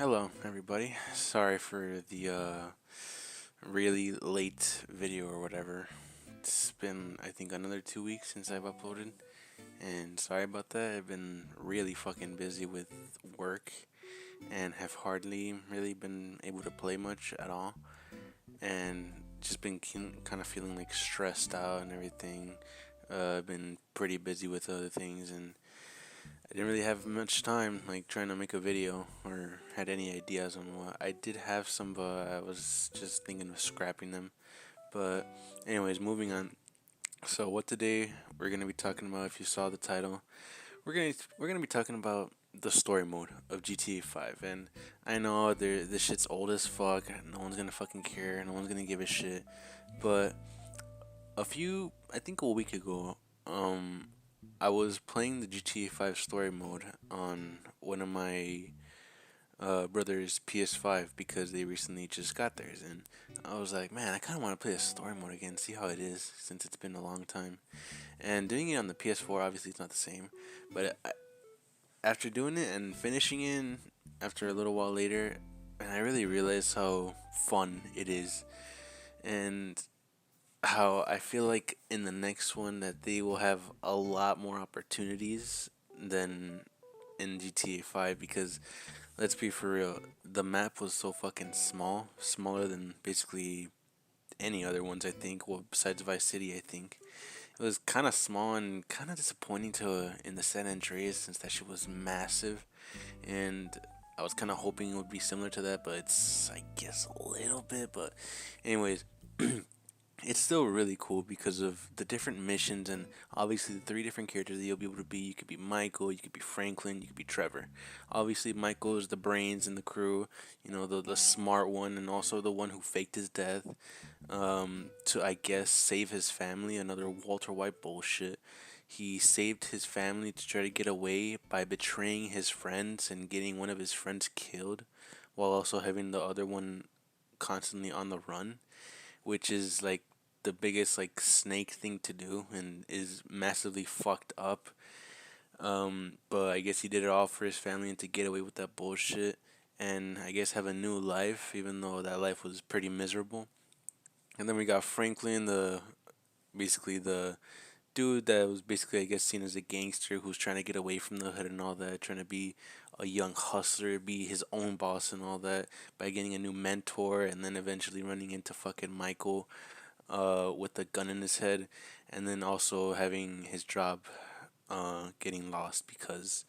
Hello, everybody. Sorry for the really late video or whatever. It's been, I think, another 2 weeks since I've uploaded, and sorry about that. I've been really fucking busy with work and have hardly really been able to play much at all, and just been kind of feeling like stressed out and everything. I've been pretty busy with other things, and I didn't really have much time, like trying to make a video or had any ideas on what. I did have some, but I was just thinking of scrapping them. But, anyways, moving on. So, what today we're gonna be talking about? If you saw the title, we're gonna be talking about the story mode of GTA 5. And I know this shit's old as fuck. No one's gonna fucking care. No one's gonna give a shit. But I think a week ago, I was playing the GTA 5 story mode on one of my brother's PS5 because they recently just got theirs, and I was like, man, I kind of want to play the story mode again, see how it is since it's been a long time. And doing it on the PS4, obviously, it's not the same, but after doing it and finishing it after a little while later, and I really realized how fun it is, and how I feel like in the next one that they will have a lot more opportunities than in GTA 5, because let's be for real, the map was so fucking small, smaller than basically any other ones, I think, well, besides Vice City, I think. It was kind of small and kind of disappointing to in the San Andreas, since that shit was massive, and I was kind of hoping it would be similar to that, but it's, I guess, a little bit. But anyways, it's still really cool because of the different missions, and obviously the three different characters that you'll be able to be. You could be Michael, you could be Franklin, you could be Trevor. Obviously, Michael is the brains in the crew, the smart one, and also the one who faked his death, to, I guess, save his family. Another Walter White bullshit. He saved his family to try to get away by betraying his friends and getting one of his friends killed, while also having the other one constantly on the run, which is like the biggest like snake thing to do and is massively fucked up. But I guess he did it all for his family and to get away with that bullshit, and I guess have a new life, even though that life was pretty miserable. And then we got Franklin, the basically the dude that was basically, I guess, seen as a gangster who's trying to get away from the hood and all that, trying to be a young hustler, be his own boss and all that by getting a new mentor, and then eventually running into fucking Michael with a gun in his head, and then also having his job getting lost because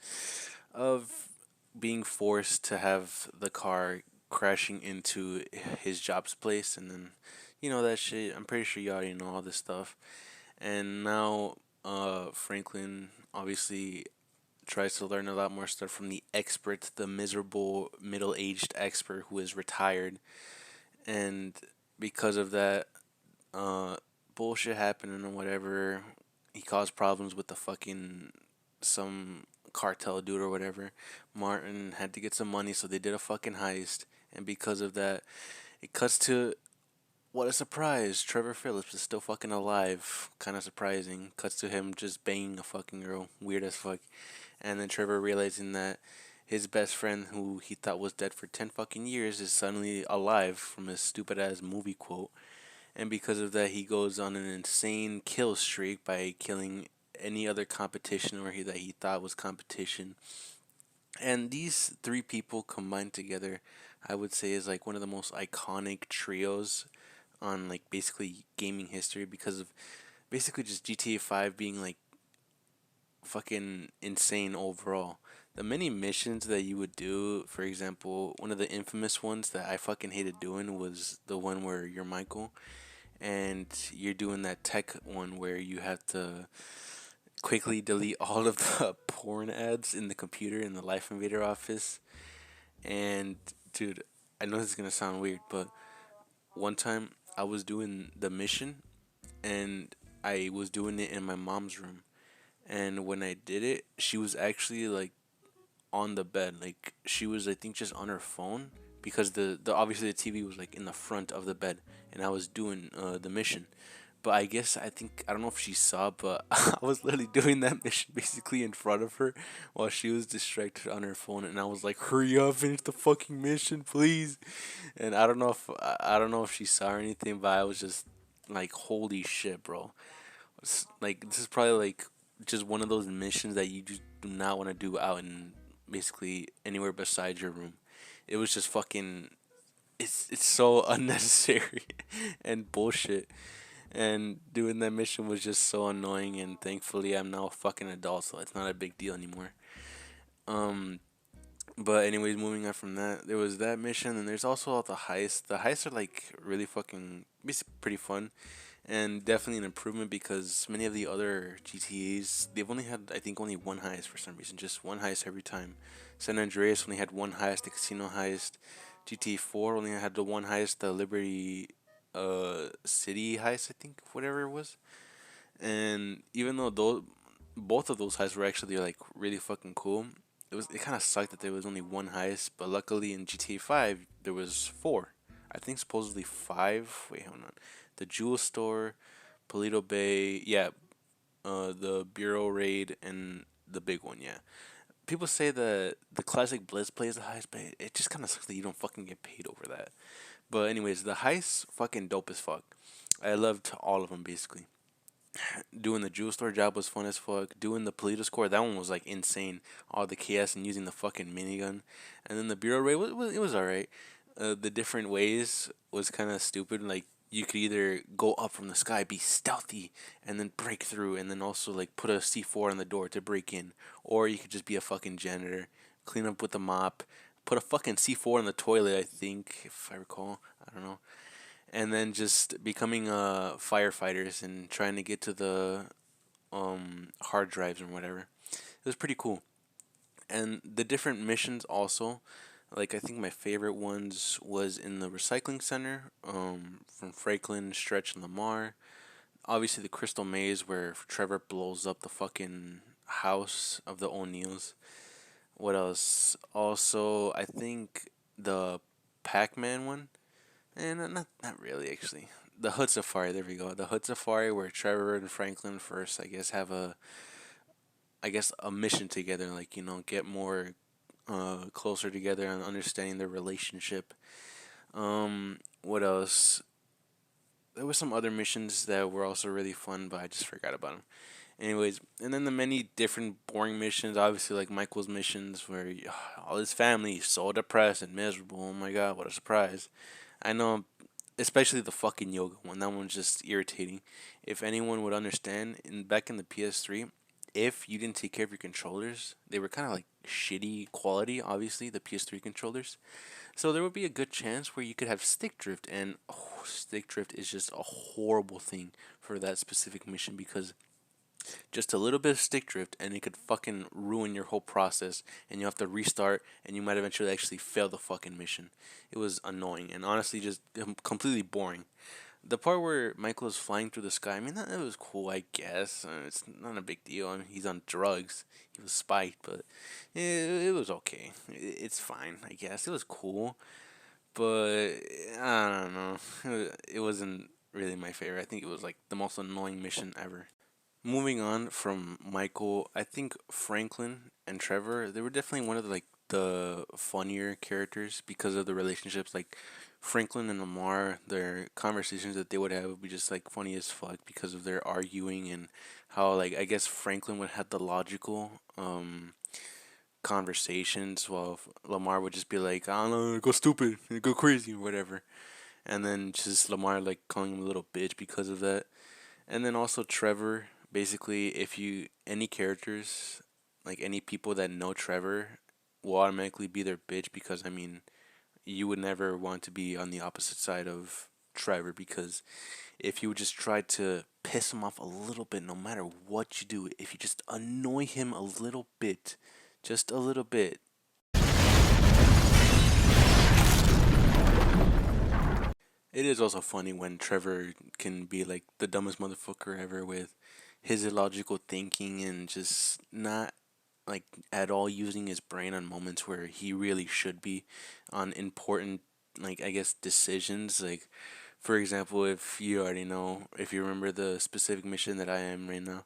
of being forced to have the car crashing into his job's place, and then that shit. I'm pretty sure you already know all this stuff. And now, Franklin obviously tries to learn a lot more stuff from the expert, the miserable middle-aged expert who is retired, and because of that, uh, bullshit happening or whatever, he caused problems with the fucking some cartel dude or whatever. Martin had to get some money, so they did a fucking heist, and because of that, it cuts to, what a surprise! Trevor Phillips is still fucking alive. Kind of surprising. Cuts to him just banging a fucking girl. Weird as fuck. And then Trevor realizing that his best friend, who he thought was dead for 10 fucking years, is suddenly alive from his stupid ass movie quote. And because of that, he goes on an insane kill streak by killing any other competition that he thought was competition. And these three people combined together, I would say, is like one of the most iconic trios on like basically gaming history, because of basically just GTA 5 being like fucking insane overall. The many missions that you would do, for example, one of the infamous ones that I fucking hated doing was the one where you're Michael and you're doing that tech one where you have to quickly delete all of the porn ads in the computer in the Life Invader office. And dude, I know this is gonna sound weird, but one time I was doing the mission and I was doing it in my mom's room. And when I did it, she was actually like on the bed. Like she was, I think, just on her phone because the obviously the TV was like in the front of the bed, and I was doing the mission. But I don't know if she saw, but I was literally doing that mission basically in front of her while she was distracted on her phone, and I was like, "Hurry up, finish the fucking mission, please." And I don't know if she saw or anything, but I was just like, "Holy shit, bro!" Like this is probably like just one of those missions that you just do not want to do out in basically anywhere besides your room. It was just fucking. It's so unnecessary and bullshit. And doing that mission was just so annoying. And thankfully, I'm now a fucking adult, so it's not a big deal anymore. Um, but anyways, moving on from that, there was that mission, and there's also all the heists. The heists are like really fucking, basically pretty fun, and definitely an improvement because many of the other GTA's they've only had I think only one heist for some reason, just one heist every time. San Andreas only had one heist, the casino heist. GTA 4 only had the one heist, the Liberty City heist, I think, whatever it was. And even though those both of those heists were actually like really fucking cool, it kind of sucked that there was only one heist. But luckily in GTA 5 there was four. I think supposedly five. Wait, hold on. The Jewel Store, Polito Bay, yeah, the Bureau Raid, and the big one, yeah. People say that the classic Blitz plays the heist, but it just kind of sucks that you don't fucking get paid over that. But anyways, the heist fucking dope as fuck. I loved all of them basically. Doing the jewel store job was fun as fuck. Doing the Polito score, that one was like insane. All the chaos and using the fucking minigun, and then the bureau raid it was alright. The different ways was kind of stupid. Like you could either go up from the sky, be stealthy, and then break through, and then also like put a C4 on the door to break in, or you could just be a fucking janitor, clean up with the mop, put a fucking C4 in the toilet. I think if I recall, I don't know, and then just becoming firefighters and trying to get to the hard drives or whatever. It was pretty cool. And the different missions also, like I think my favorite ones was in the recycling center, from Franklin, Stretch, and Lamar. Obviously the Crystal Maze where Trevor blows up the fucking house of the O'Neills. What else? Also, I think the Pac-Man one. And not really actually. The Hood Safari, there we go. The Hood Safari where Trevor and Franklin first I guess have a mission together, like, get more closer together and understanding their relationship. What else? There were some other missions that were also really fun, but I just forgot about them. Anyways, and then the many different boring missions, obviously like Michael's missions, where all his family is so depressed and miserable. Oh my god, what a surprise! I know, especially the fucking yoga one. That one's just irritating. If anyone would understand, back in the PS3, if you didn't take care of your controllers, they were kind of like shitty quality. Obviously, the PS3 controllers, so there would be a good chance where you could have stick drift, and stick drift is just a horrible thing for that specific mission because just a little bit of stick drift and it could fucking ruin your whole process and you have to restart and you might eventually actually fail the fucking mission. It was annoying and honestly just completely boring. The part where Michael is flying through the sky, I mean, that was cool, I guess. It's not a big deal. I mean, he's on drugs. He was spiked, but it was okay. It's fine, I guess. It was cool, but I don't know. It wasn't really my favorite. I think it was like the most annoying mission ever. Moving on from Michael, I think Franklin and Trevor, they were definitely one of the funnier characters because of the relationships. Like Franklin and Lamar, their conversations that they would have would be just like funny as fuck because of their arguing and how like I guess Franklin would have the logical conversations while Lamar would just be like, I don't know, go stupid, go crazy or whatever. And then just Lamar like calling him a little bitch because of that. And then also Trevor, basically, if you any characters, like any people that know Trevor, will automatically be their bitch because I mean, you would never want to be on the opposite side of Trevor because if you would just try to piss him off a little bit, no matter what you do, if you just annoy him a little bit, just a little bit, it is also funny when Trevor can be like the dumbest motherfucker ever with his illogical thinking and just not like at all using his brain on moments where he really should be on important like I guess decisions like For example, if you already know, if you remember the specific mission that I am right now,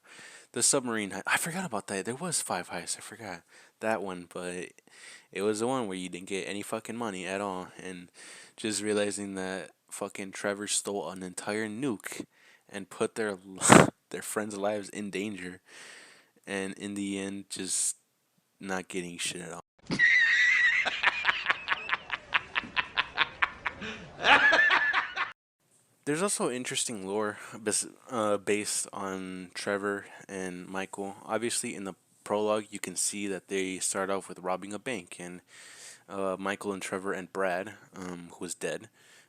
the submarine I forgot about that. There was five heists. I forgot that one, but it was the one where you didn't get any fucking money at all, and just realizing that fucking Trevor stole an entire nuke and put their their friends' lives in danger, and in the end, just not getting shit at all. There's also interesting lore based on Trevor and Michael. Obviously, in the prologue, you can see that they start off with robbing a bank, and Michael and Trevor and Brad, who was dead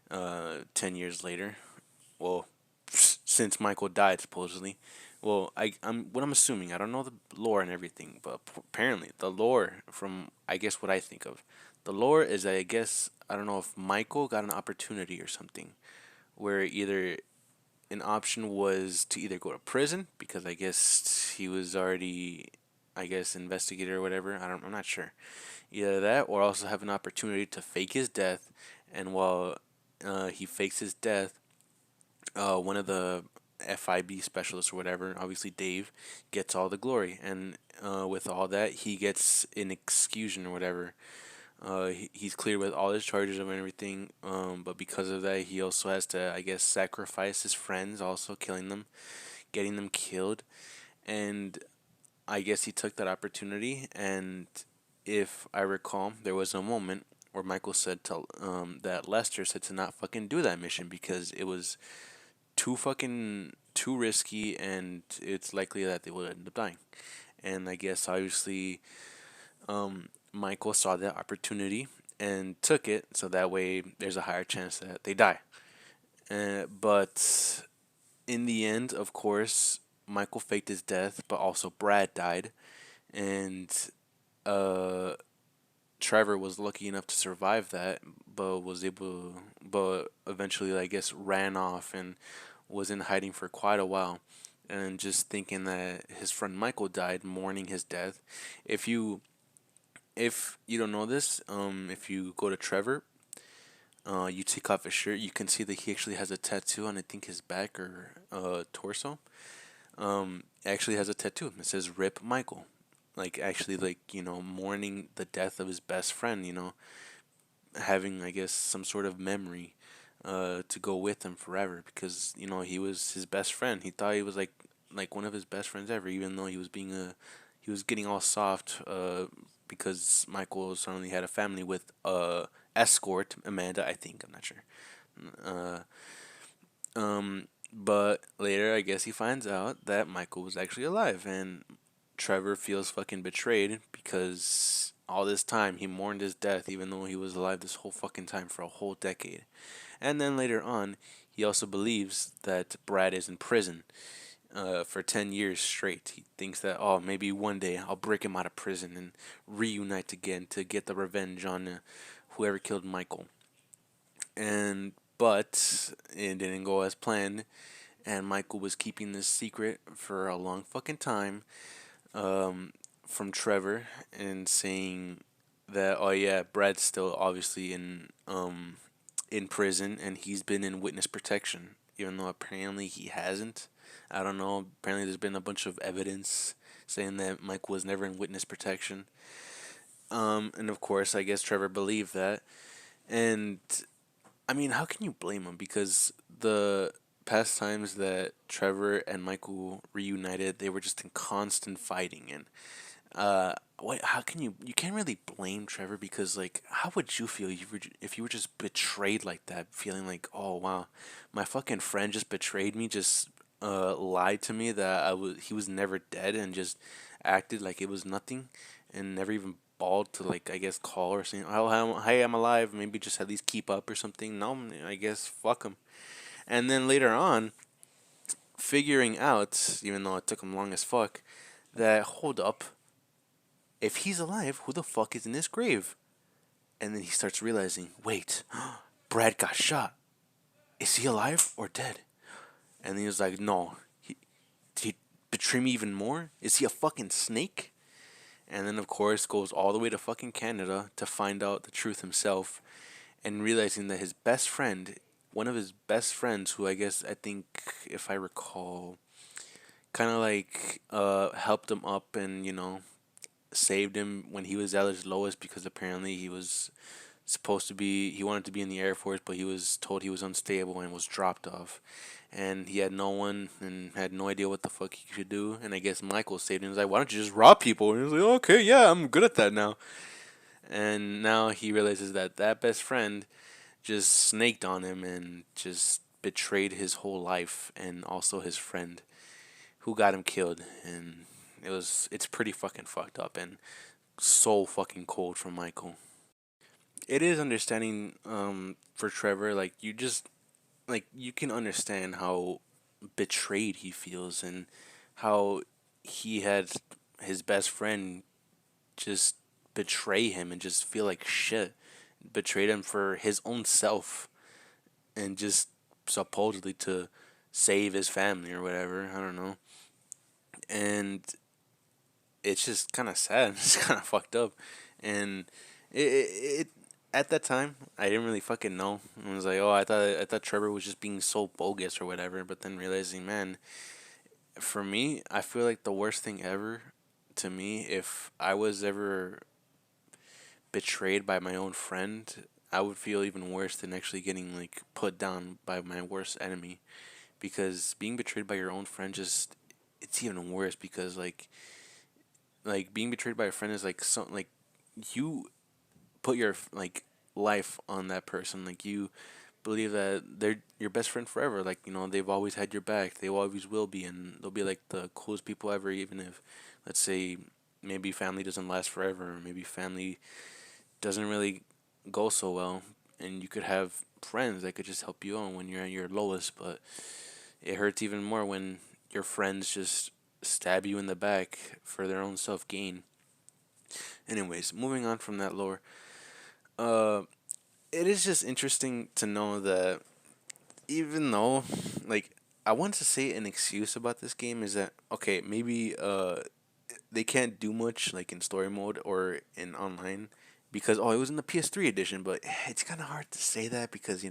10 years later. Well, since Michael died, supposedly. Well, what I'm assuming. I don't know the lore and everything, but apparently the lore from I guess what I think of, the lore is that I guess I don't know if Michael got an opportunity or something, where either an option was to either go to prison because I guess he was already, I guess, investigator or whatever. I'm not sure. Either that or also have an opportunity to fake his death, and while he fakes his death, one of the FIB specialists or whatever, obviously Dave, gets all the glory, and with all that, he gets an exclusion or whatever. He's cleared with all his charges and everything, but because of that, he also has to, I guess, sacrifice his friends, also killing them, getting them killed, and I guess he took that opportunity. And if I recall, there was a moment where Michael said to that Lester said to not fucking do that mission because it was too risky, and it's likely that they would end up dying. And I guess obviously Michael saw that opportunity and took it, so that way there's a higher chance that they die. But in the end, of course, Michael faked his death, but also Brad died, and uh, Trevor was lucky enough to survive that, but eventually, I guess, ran off and was in hiding for quite a while. And just thinking that his friend Michael died, mourning his death. If you if you don't know this, if you go to Trevor, you take off his shirt, you can see that he actually has a tattoo on I think his back or torso. Actually has a tattoo. It says "Rip Michael," like actually like mourning the death of his best friend. Having I guess some sort of memory, to go with him forever because he was his best friend. He thought he was like one of his best friends ever, even though he was getting all soft because Michael suddenly had a family with escort Amanda. I think I'm not sure. Uh, but later, I guess he finds out that Michael was actually alive, and Trevor feels fucking betrayed because all this time he mourned his death, even though he was alive this whole fucking time for a whole decade. And then later on, he also believes that Brad is in prison for 10 years straight. He thinks that, oh, maybe one day I'll break him out of prison and reunite again to get the revenge on whoever killed Michael. But it didn't go as planned, and Michael was keeping this secret for a long fucking time um, from Trevor and saying that, oh yeah, Brad's still obviously in prison and he's been in witness protection, even though apparently he hasn't. I don't know. Apparently, there's been a bunch of evidence saying that Mike was never in witness protection. And of course, I guess Trevor believed that. And I mean, how can you blame him? Because the past times that Trevor and Michael reunited, they were just in constant fighting. And what? How can you can't really blame Trevor because like, how would you feel if you were just betrayed like that, feeling like, oh wow, my fucking friend just betrayed me, just lied to me that he was never dead and just acted like it was nothing, and never even balled to like I guess call or saying, oh hey, I'm alive, maybe just at least keep up or something. No, I guess fuck him. And then later on, figuring out, even though it took him long as fuck, that hold up, if he's alive, who the fuck is in this grave? And then he starts realizing, wait, Brad got shot. Is he alive or dead? And then he was like, no, did he betray me even more? Is he a fucking snake? And then, of course, goes all the way to fucking Canada to find out the truth himself, and realizing that his best friend one of his best friends, who I think, if I recall, kind of like helped him up and saved him when he was at his lowest, because apparently he wanted to be in the Air Force, but he was told he was unstable and was dropped off. And he had no one and had no idea what the fuck he should do. And I guess Michael saved him. He was like, "Why don't you just rob people?" And he was like, "Okay, yeah, I'm good at that now." And now he realizes that that best friend just snaked on him and just betrayed his whole life, and also his friend who got him killed. And it's pretty fucking fucked up and so fucking cold from Michael. It is understanding for Trevor, like you just like you can understand how betrayed he feels, and how he had his best friend just betray him and just feel like shit. Betrayed him for his own self, and just supposedly to save his family or whatever. I don't know. And it's just kind of sad. It's kind of fucked up. And it at that time I didn't really fucking know. I was like, oh, I thought Trevor was just being so bogus or whatever. But then realizing, man, for me, I feel like the worst thing ever to me, if I was ever betrayed by my own friend, I would feel even worse than actually getting like put down by my worst enemy. Because being betrayed by your own friend, just it's even worse, because like being betrayed by a friend is like something like you put your like life on that person, like you believe that they're your best friend forever, like they've always had your back, they always will be, and they'll be like the coolest people ever, even if, let's say, maybe family doesn't last forever, or maybe family doesn't really go so well, and you could have friends that could just help you on when you're at your lowest. But it hurts even more when your friends just stab you in the back for their own self gain. Anyways, moving on from that lore, uh, it is just interesting to know that, even though, like, I want to say an excuse about this game is that, okay, maybe they can't do much like in story mode or in online, because it was in the PS3 edition, but it's kind of hard to say that, because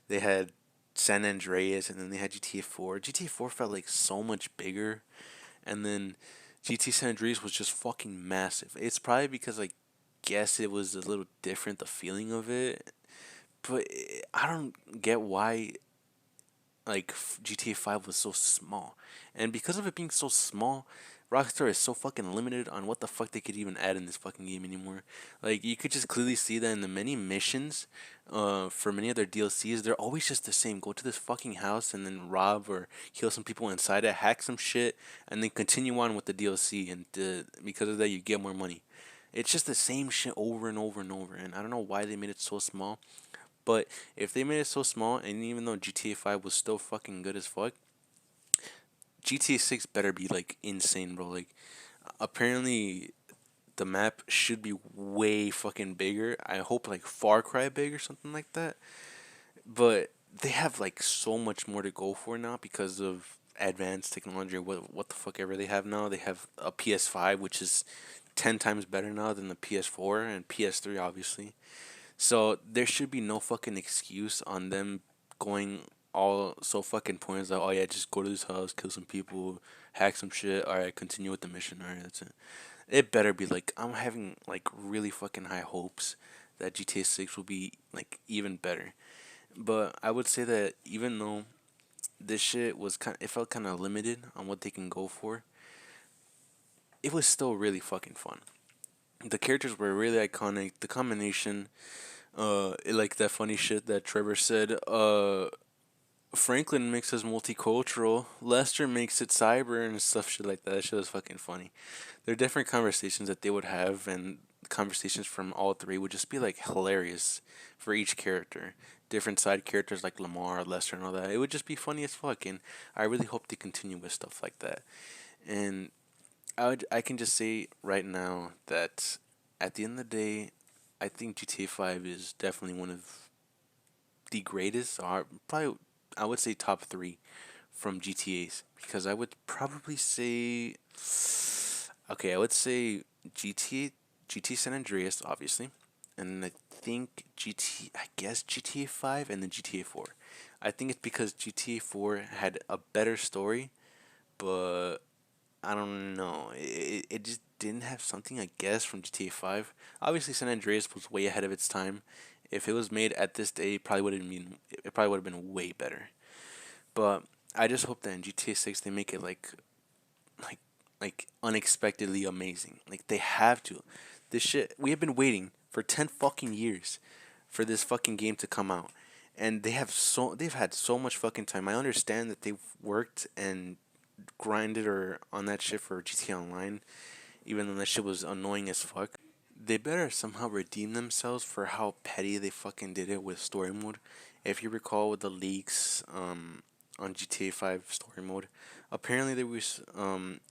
they had San Andreas, and then they had GTA 4. GTA 4 felt like so much bigger, and then GT San Andreas was just fucking massive. It's probably because, like, guess it was a little different, the feeling of it, but I don't get why like GTA 5 was so small. And because of it being so small, Rockstar is so fucking limited on what the fuck they could even add in this fucking game anymore. Like, you could just clearly see that in the many missions, for many of their DLCs, they're always just the same. Go to this fucking house and then rob or kill some people inside it, hack some shit, and then continue on with the DLC. And because of that, you get more money. It's just the same shit over and over and over. And I don't know why they made it so small. But if they made it so small, and even though GTA 5 was still fucking good as fuck, GTA 6 better be like insane, bro. Like, apparently the map should be way fucking bigger. I hope like Far Cry big or something like that. But they have like so much more to go for now because of advanced technology, or what the fuck ever they have now. They have a PS5, which is 10 times better now than the PS4 and PS3, obviously. So there should be no fucking excuse on them going all so fucking points like, oh yeah, just go to this house, kill some people, hack some shit. All right, continue with the mission. All right, that's it. It better be like, I'm having like really fucking high hopes that GTA 6 will be like even better. But I would say that even though this shit it felt kind of limited on what they can go for, it was still really fucking fun. The characters were really iconic. The combination, like that funny shit that Trevor said. Franklin makes us multicultural. Lester makes it cyber and stuff, shit like that. That shit was fucking funny. There are different conversations that they would have, and conversations from all three would just be like hilarious for each character. Different side characters like Lamar, Lester, and all that. It would just be funny as fuck, and I really hope they continue with stuff like that. And I can just say right now that at the end of the day, I think GTA 5 is definitely one of the greatest, or probably I would say top three from GTA's, because I would probably say, okay, I would say GTA, GT San Andreas, obviously. and I think I guess GTA 5 and then GTA 4. I think it's because GTA 4 had a better story, but I don't know. It just didn't have something, I guess, from GTA 5. Obviously, San Andreas was way ahead of its time. If it was made at this day, it probably would have been way better. But I just hope that in GTA 6 they make it like like unexpectedly amazing. Like they have to. This shit we have been waiting for 10 fucking years for this fucking game to come out. And they've had so much fucking time. I understand that they've worked and grinded or on that shit for GTA Online, even though that shit was annoying as fuck. They better somehow redeem themselves for how petty they fucking did it with story mode. If you recall with the leaks on GTA 5 story mode, apparently there was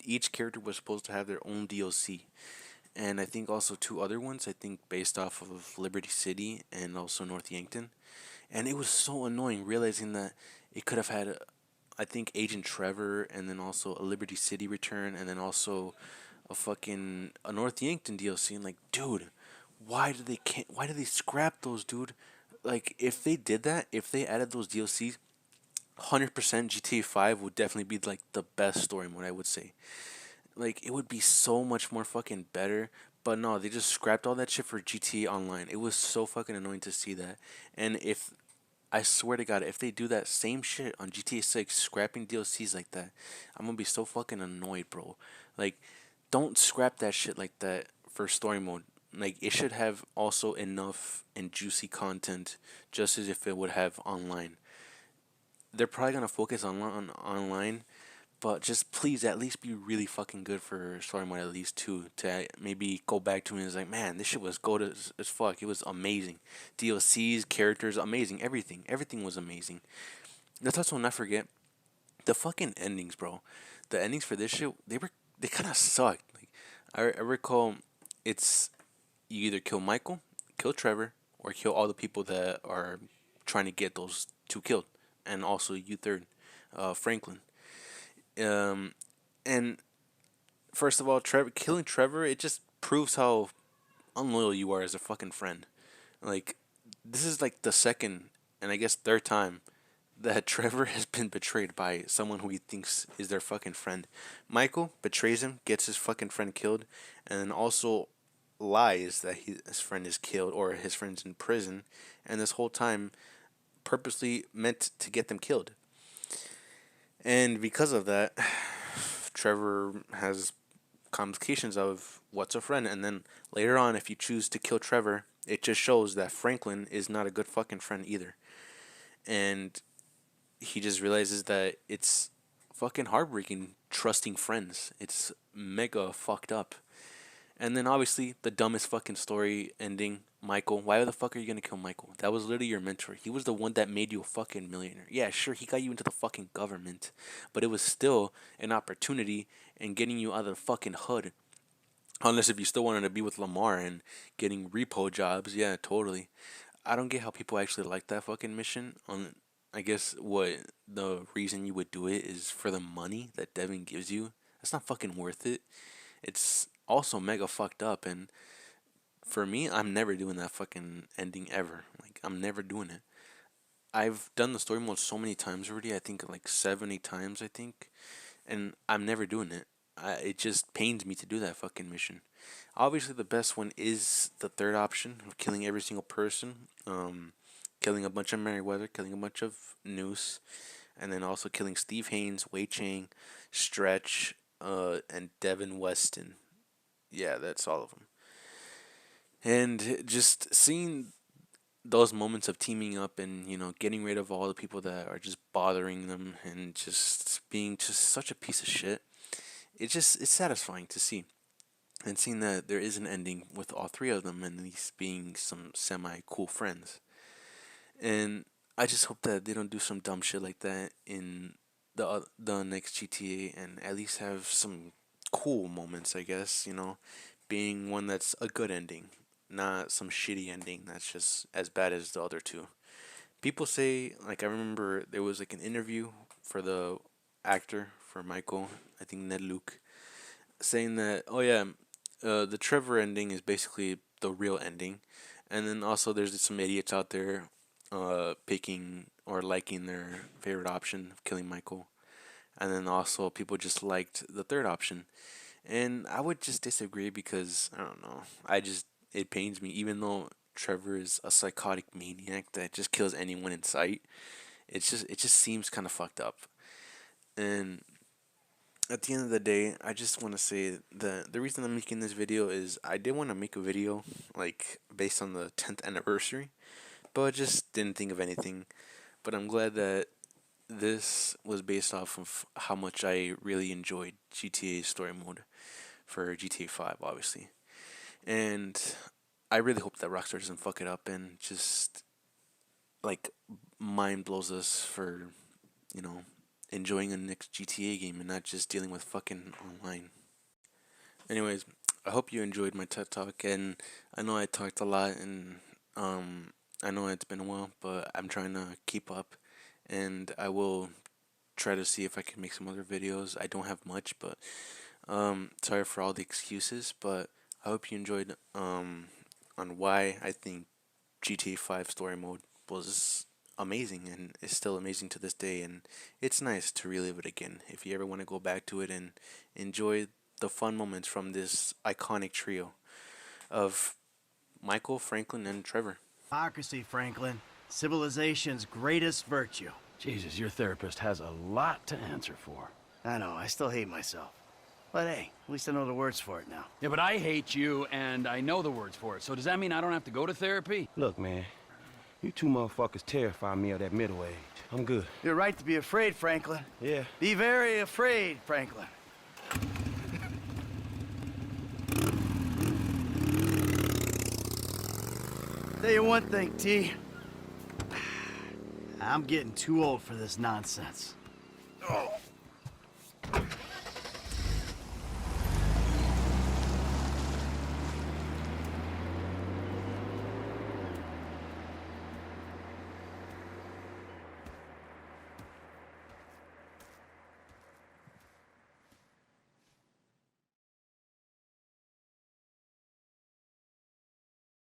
each character was supposed to have their own DLC. And I think also two other ones, I think based off of Liberty City and also North Yankton. And it was so annoying realizing that it could have had I think Agent Trevor and then also a Liberty City return and then also a North Yankton DLC. And like, dude, why did they scrap those, dude? Like, if they did that, if they added those DLCs, 100% GTA 5 would definitely be like the best story mode, I would say. Like, it would be so much more fucking better. But no, they just scrapped all that shit for GTA Online. It was so fucking annoying to see that. And if I swear to God, if they do that same shit on GTA 6, scrapping DLCs like that, I'm gonna be so fucking annoyed, bro. Like, don't scrap that shit like that for story mode. Like, it should have also enough and juicy content, just as if it would have online. They're probably gonna focus on online, but just please at least be really fucking good for story mode at least too. To maybe go back to it and it's like, man, this shit was gold as fuck. It was amazing. DLCs, characters, amazing. Everything was amazing. Let's also not forget the fucking endings, bro. The endings for this shit, they kind of sucked. Like, I recall, it's you either kill Michael, kill Trevor, or kill all the people that are trying to get those two killed, and also you third, Franklin. Um, and first of all, killing Trevor, it just proves how unloyal you are as a fucking friend. Like, this is like the second and I guess third time that Trevor has been betrayed by someone who he thinks is their fucking friend. Michael betrays him, gets his fucking friend killed, and then also lies that his friend is killed or his friend's in prison, and this whole time purposely meant to get them killed. And because of that, Trevor has complications of what's a friend, and then later on, if you choose to kill Trevor, it just shows that Franklin is not a good fucking friend either. And he just realizes that it's fucking heartbreaking trusting friends. It's mega fucked up. And then obviously the dumbest fucking story ending. Michael, why the fuck are you gonna kill Michael? That was literally your mentor. He was the one that made you a fucking millionaire. Yeah, sure, he got you into the fucking government, but it was still an opportunity and getting you out of the fucking hood. Unless if you still wanted to be with Lamar and getting repo jobs, yeah, totally. I don't get how people actually like that fucking mission. I guess what the reason you would do it is for the money that Devin gives you. That's not fucking worth it. It's also mega fucked up, and for me, I'm never doing that fucking ending ever. Like, I'm never doing it. I've done the story mode so many times already. I think like 70 times. I think, and I'm never doing it. It just pains me to do that fucking mission. Obviously, the best one is the third option of killing every single person. Killing a bunch of Merryweather, killing a bunch of Noose, and then also killing Steve Haynes, Wei Chang, Stretch, and Devin Weston. Yeah, that's all of them. And just seeing those moments of teaming up and getting rid of all the people that are just bothering them and just being just such a piece of shit. It's satisfying to see. And seeing that there is an ending with all three of them and these being some semi cool friends. And I just hope that they don't do some dumb shit like that in the next GTA and at least have some cool moments, I guess, being one that's a good ending, not some shitty ending that's just as bad as the other two. People say, like, I remember there was like an interview for the actor for Michael, I think Ned Luke, saying that, oh yeah, the Trevor ending is basically the real ending, And then also there's some idiots out there picking or liking their favorite option of killing Michael. And then also people just liked the third option. And I would just disagree because I don't know. It pains me even though Trevor is a psychotic maniac that just kills anyone in sight. It just seems kind of fucked up. And at the end of the day, I just want to say the reason I'm making this video is I did want to make a video like based on the 10th anniversary, but I just didn't think of anything. But I'm glad that this was based off of how much I really enjoyed GTA story mode for GTA 5, obviously. And I really hope that Rockstar doesn't fuck it up and just like mind blows us for, you know, enjoying a next GTA game and not just dealing with fucking online. Anyways, I hope you enjoyed my TED Talk, and I know I talked a lot, and I know it's been a while, but I'm trying to keep up, and I will try to see if I can make some other videos. I don't have much, but sorry for all the excuses, but I hope you enjoyed on why I think GTA 5 story mode was amazing and is still amazing to this day, and it's nice to relive it again if you ever want to go back to it and enjoy the fun moments from this iconic trio of Michael, Franklin, and Trevor. Democracy, Franklin. Civilization's greatest virtue. Jesus, your therapist has a lot to answer for. I know, I still hate myself. But hey, at least I know the words for it now. Yeah, but I hate you, and I know the words for it. So does that mean I don't have to go to therapy? Look, man, you two motherfuckers terrify me of that middle age. I'm good. You're right to be afraid, Franklin. Yeah. Be very afraid, Franklin. Tell you one thing, T. I'm getting too old for this nonsense. Oh.